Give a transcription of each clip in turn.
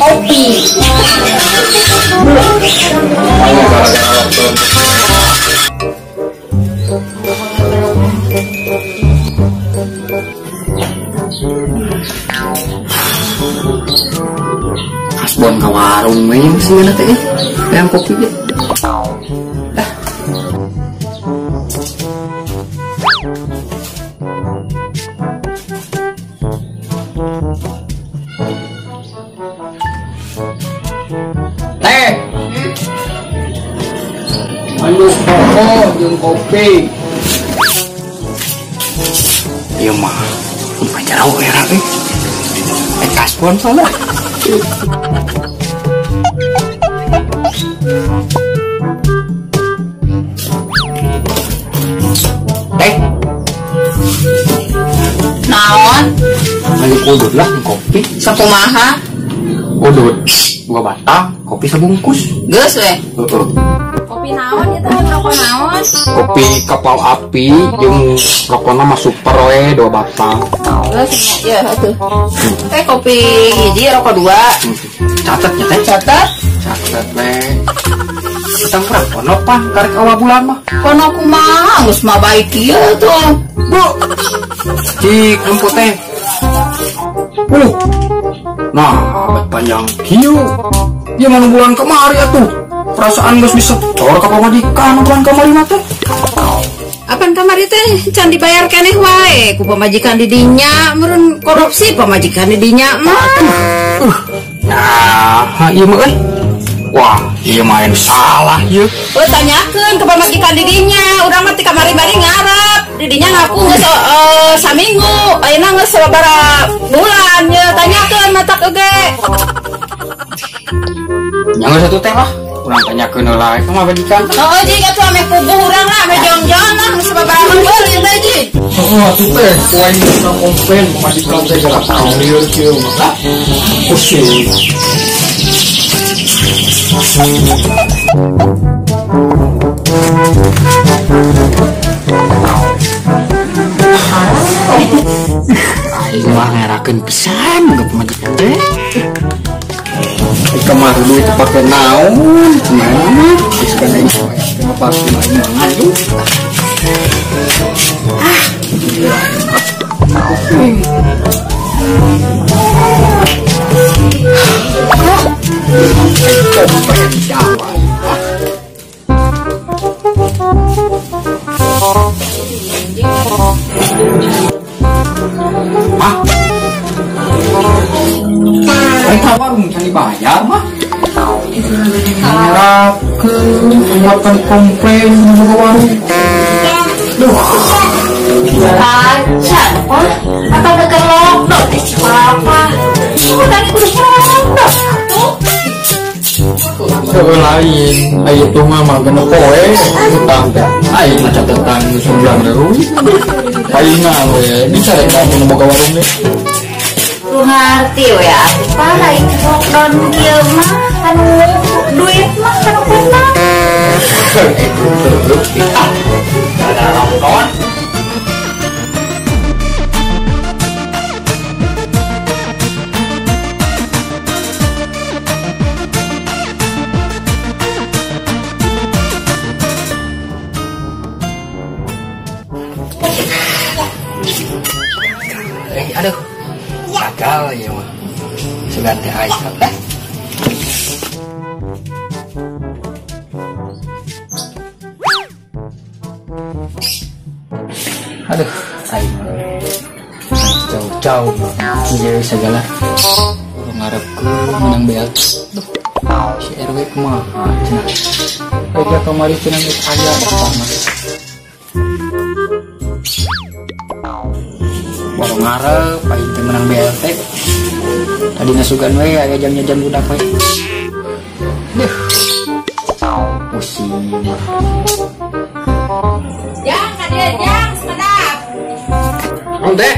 kopi. Asbon ke warung main sih nanti yang kopi gitu. Teh, ayo koko jeung kopi. Iya mah, pacar aku era Asbon salah. Naon? Lagi udut lah kopi. Sakumaha? Udut 2 batang, kopi sebungkus. Geus we. Kopi naon itu rokok naon? Kopi kapal api jeung rokona mah super we 2 batang. Geus ya atuh. Teh kopi hiji rokok 2. Catat ya teh. Catat. Catat we. Kita kurang kono pan karek awal bulan mah. Kono kumaha geus mah baik ieu tuh. Bu. Cik rumput teh. Nah, abad panjang kieu. Ieu mana bulan kemari atuh. Perasaan geus bisa cor ka pamajikan bulan kamari mah teh. Apaan kamari teh can dibayar keneh wae ku pamajikan di dinya meureun korupsi pamajikan di dinya mah. Nah, ieu mah euy. Wah, ieu mah anu salah ieu. Tanyakeun ke pamajikan di dinya, urang mah ti kamari-mari ngarep. Di dinya ngaku geus saminggu, ayeuna geus sababaraha bulan nya tanyakeun matak oge. Nya satu teh lah. Urang tanyakeun heula eta mah majikan. Oh, jig atuh ame puguh urang lah, ame jong-jong lah geus sababaraha beulin teh jig. Heeh, atuh teh, poin kita komplain majikan teh gerak lieur kieu mah. Pusing. Aing mah ngerakeun pisan ke pamajikan teh. Kemar dulu itu pakai naon? Gimana? Sekarang ini kenapa pasti main ngadu? Mereka warung yang dibayar mah ngerakeun makan komplain ke warung. Acan, oh, apa udah kelopok di apa? Udah kudu kelopok. Sebelah lain, ayo tuh mah genep poe, utang teh. Ayo mah catatan sebulan dulu. Ayo we, bisa rek kamu boga warung deh. Lu ngerti we apa lain lockdown kieu mah anu duit mah anu kuna. Itu terus kita ada lockdown. Aduh, gagal ya mah. Sudah teh Aisyah. Aduh, Aisyah. Jauh-jauh, kieu segala. Ngarepkeun menang beal. Duh, si RW kumaha cenah. Aya kamari cenah geus aya pertama. Baru ngarep, paling teh menang BLT. Tadi nasugan we, aya jam-jam budak we. Duh, pusing. Jang, kadieu jang, sedap. Non teh.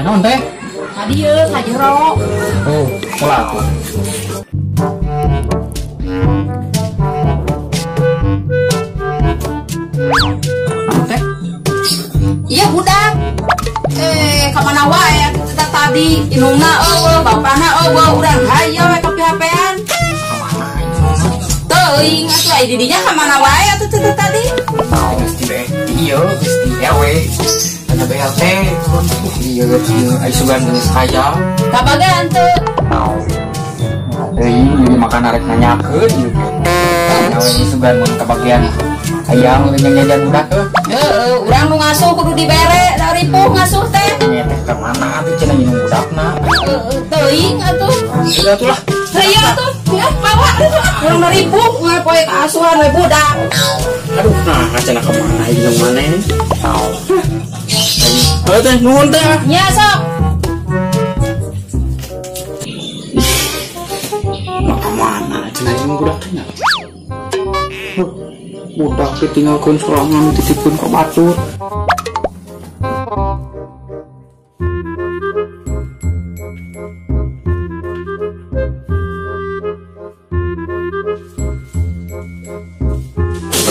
Non teh. Kadieu kajero. Oh, pola aku. Non teh. Iya budak. Kemana wae kita datang tadi inungna bapana urang hayo we kapi-hapean. Teuing atuh ai didinya ka mana wae atuh teh tadi. Gusti be. Iya, Gusti we. Ada BLT. Iya, ai sugan geus hayam. Kabagean teu. Ini makan arek nanyakeun ieu. Nyawa ini sugan mun kabagian hayam nyajan budak teh. Heeh, urang nu ngasuh kudu dibere, da ripuh ngasuh teh. Nya teh ka mana atuh cenah nginum budakna. Teuing atuh. Sudah atuh lah. Hayo atuh, ya bawa atuh. Urang na ripuh ngapoe ka asuhan we budak. Aduh, nah cenah ka mana nginum mana ini? Ayo teh nuhun teh. Nya sok. Mana cenah nginum budak teh nya. Budak ditinggalkeun sorangan dititipkeun ka batur.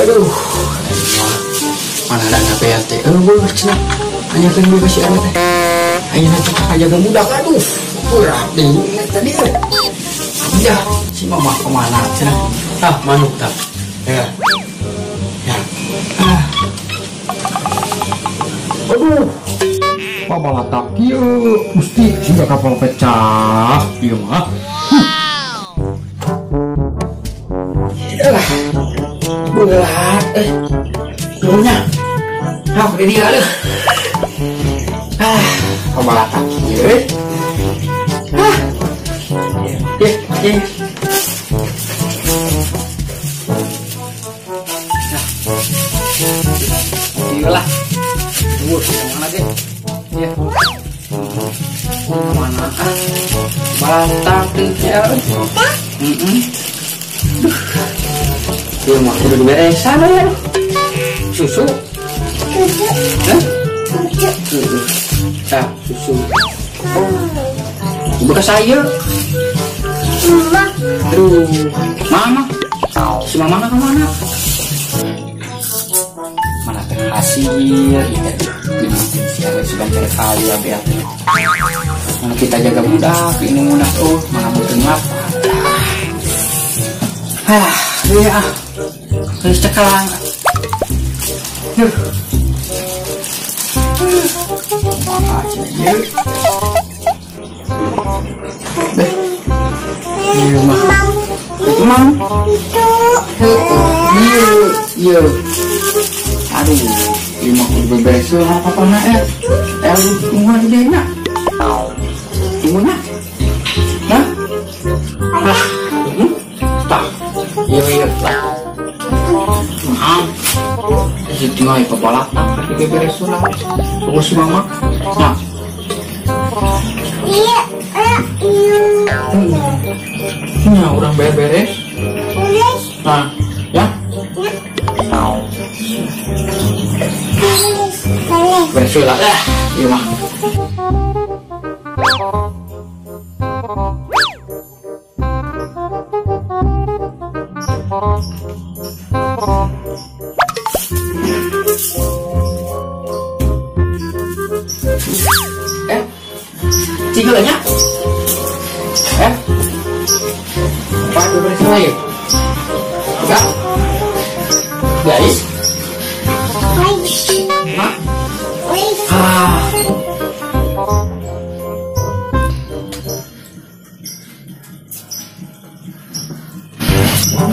Aduh, mana ada ngapain teh? Gue cenah, hanya kan gue kasih anak teh. Ayeuna teh aja gak mudah, aduh, berat deh tadi. Ya, si mama kemana cenah? Ah, manuk tak? Ya, ya. Aduh, apa latak kieu? Mesti sudah kapal pecah, ieu mah. Yalah. Berat, nuhunnya. Hap di dia leuh. Pabalatak ieu. Ye. Iyalah. Tunggu, mana ge? Ya. Mana batak teh ya. Dia mah udah beresan ya. Susu. Hah? Susu. Bekas sayur. Aduh, mama. Si mama kemana? Mana teh hasil ya. Siapa sudah cari kali ya biar. Mana kita jaga budak, ini mudah tuh. Mana butuh ngapa? Ya. Terus cekalang. Iya. Aduh, lima beberes apa nak ya? Rumah dia nak. Gimana? Hah? Tak. Iya. Maaf. Jadi ngai kepala tak beberes sudah. Tunggu si mama. Nah. Iya. Nah, orang beres. Nah, ya. Beres lah. Iya mah. Cigolanya? Apa itu beres lagi? Enggak? Guys? Hah?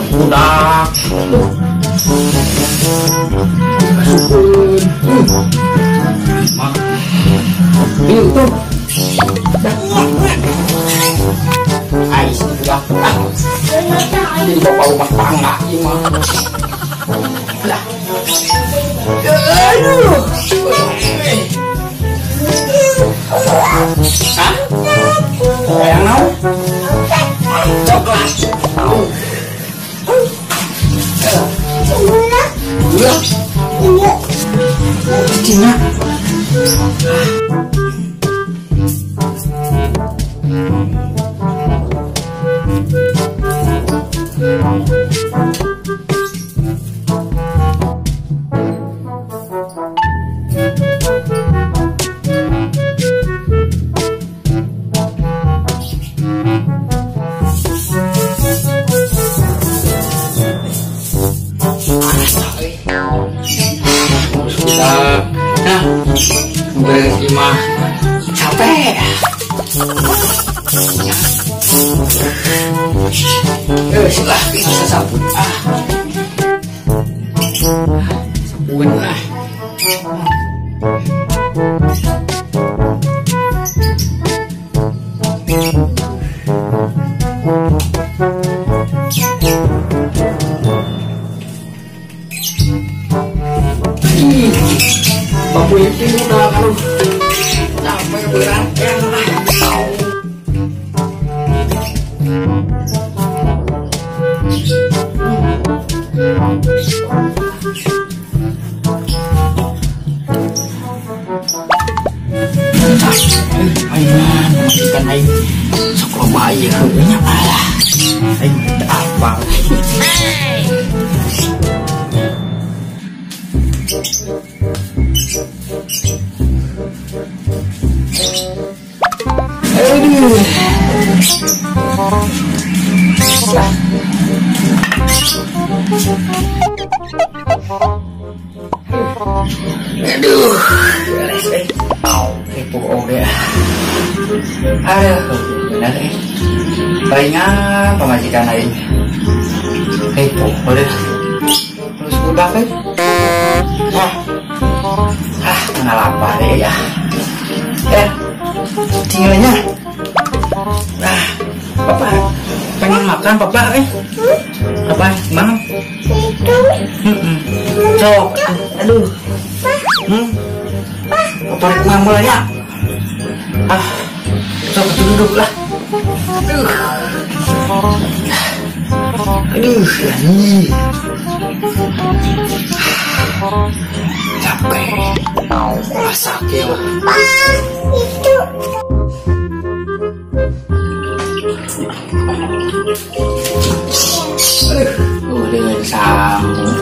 Budak. Kasupun. Yuk tuh. Ais sudah. Jadi bapak rumah tangga ini mah. Lah. Aduh. Hah? Yang mau? Coklat. Iya. Iya. Cina. Silah bisa sabun sabun lah. Babu itu udah kalau sampai berat ya. Aiman, ikan air sekolah air banyak malah. Apa? Aduh, kepo deh. Aduh, benar nih. Palingan pemajikan lain. Kepo udah. Terus udah kan? Kenal apa deh ya? Tinggalnya. Papa pengen makan papa apa gimana? Sok, aduh. Papa ngambulnya. Sok duduk lah. Aduh, ini capek. Masak ya. Itu. Dengan sambung.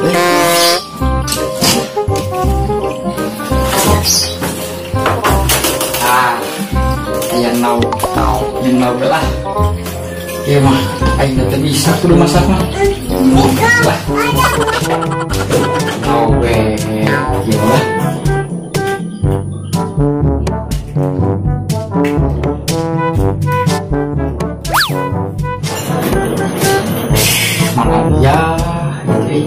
Yang nau belah. Ya mah, ayo tak bisa kudu masak mah. Lah. Nau be, gimana? Mana ya, ini.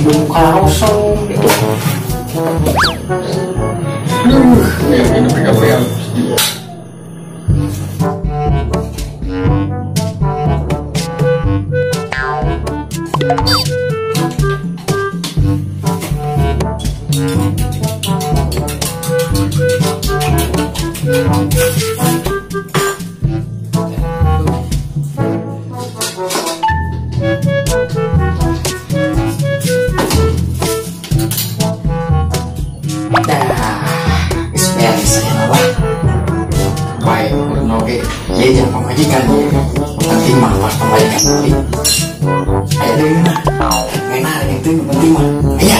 Belum karosong gitu. Ini pegang-pegang. Iya jangan pemajikan penting mah pas pemajikan ayo deh mah enak itu penting mah ayo